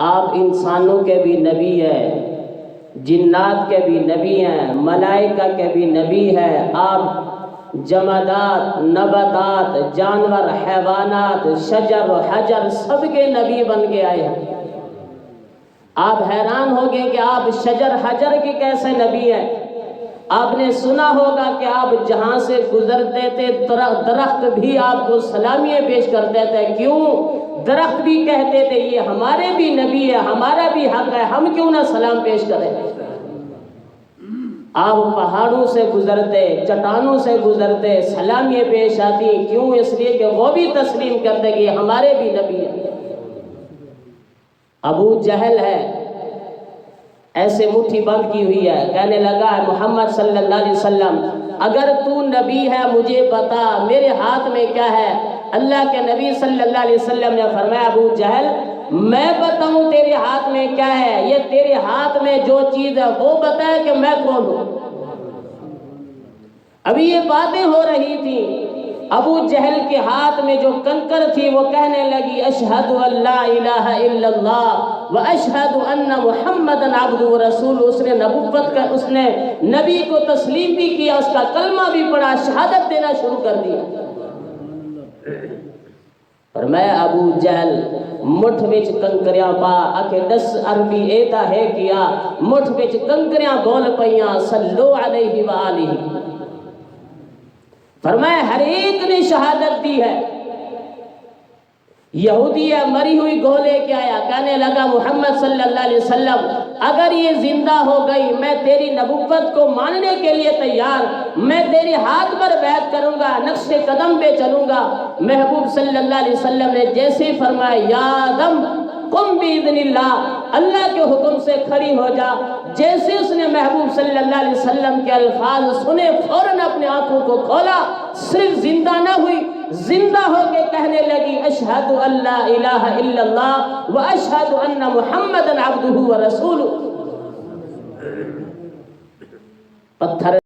آپ انسانوں کے بھی نبی ہیں، جنات کے بھی نبی ہیں، ملائکہ کے بھی نبی ہیں، آپ جمادات، نباتات، جانور، حیوانات، شجر و حجر سب کے نبی بن کے آئے ہیں۔ آپ حیران ہوگے کہ آپ شجر حجر کے کیسے نبی ہیں؟ آپ نے سنا ہوگا کہ آپ جہاں سے گزرتے تھے درخت بھی آپ کو سلامیاں پیش کرتے تھے۔ کیوں؟ درخت بھی کہتے تھے یہ ہمارے بھی نبی ہے، ہمارا بھی حق ہے، ہم کیوں نہ سلام پیش کریں۔ آپ پہاڑوں سے گزرتے، چٹانوں سے گزرتے، سلامیاں پیش آتی۔ کیوں؟ اس لیے کہ وہ بھی تسلیم کرتے کہ یہ ہمارے بھی نبی ہیں۔ ابو جہل ہے، ایسے مٹھی بند کی ہوئی ہے، کہنے لگا ہے محمد صلی اللہ علیہ وسلم اگر تو نبی ہے مجھے بتا میرے ہاتھ میں کیا ہے۔ اللہ کے نبی صلی اللہ علیہ وسلم نے فرمایا ابو جہل میں بتاؤں تیرے ہاتھ میں کیا ہے؟ یہ تیرے ہاتھ میں جو چیز ہے وہ بتا کہ میں کون ہوں۔ ابھی یہ باتیں ہو رہی تھی، ابو جہل کے ہاتھ میں جو کنکر تھی وہ کہنے لگی اشہد ان لا الہ الا اللہ واشہد ان محمدن عبدہ ورسولہ۔ اس نے نبوت کا، اس نے نبی کو تسلیم بھی کیا، اس کا کلمہ بھی پڑھا، شہادت دینا شروع کر دیا۔ فرمایا ابو جہل مٹھ وچ کنکریاں پا آکے 10 عربی ایتا ہے کیا، مٹھ وچ کنکریاں گول پیاں صلو علیہ وآلہ۔ فرمایا ہر ایک نے شہادت دی ہے۔ یہودی ہے مری ہوئی گولے کے آیا، کہنے لگا محمد صلی اللہ علیہ وسلم اگر یہ زندہ ہو گئی میں تیری نبوت کو ماننے کے لیے تیار، میں تیرے ہاتھ پر بیعت کروں گا، نقش قدم پہ چلوں گا۔ محبوب صلی اللہ علیہ وسلم نے جیسے فرمایا یا آدم قم باذن اللہ، اللہ کے حکم سے کھڑی ہو جا۔ جیسے اس نے محبوب صلی اللہ علیہ وسلم کے الفاظ سنے فوراً اپنے آنکھوں کو کھولا، صرف زندہ نہ ہوئی، زندہ ہو کے کہنے لگی اشہد ان لا الہ الا اللہ واشہد ان محمدن عبدہ ورسولہ۔ پتھر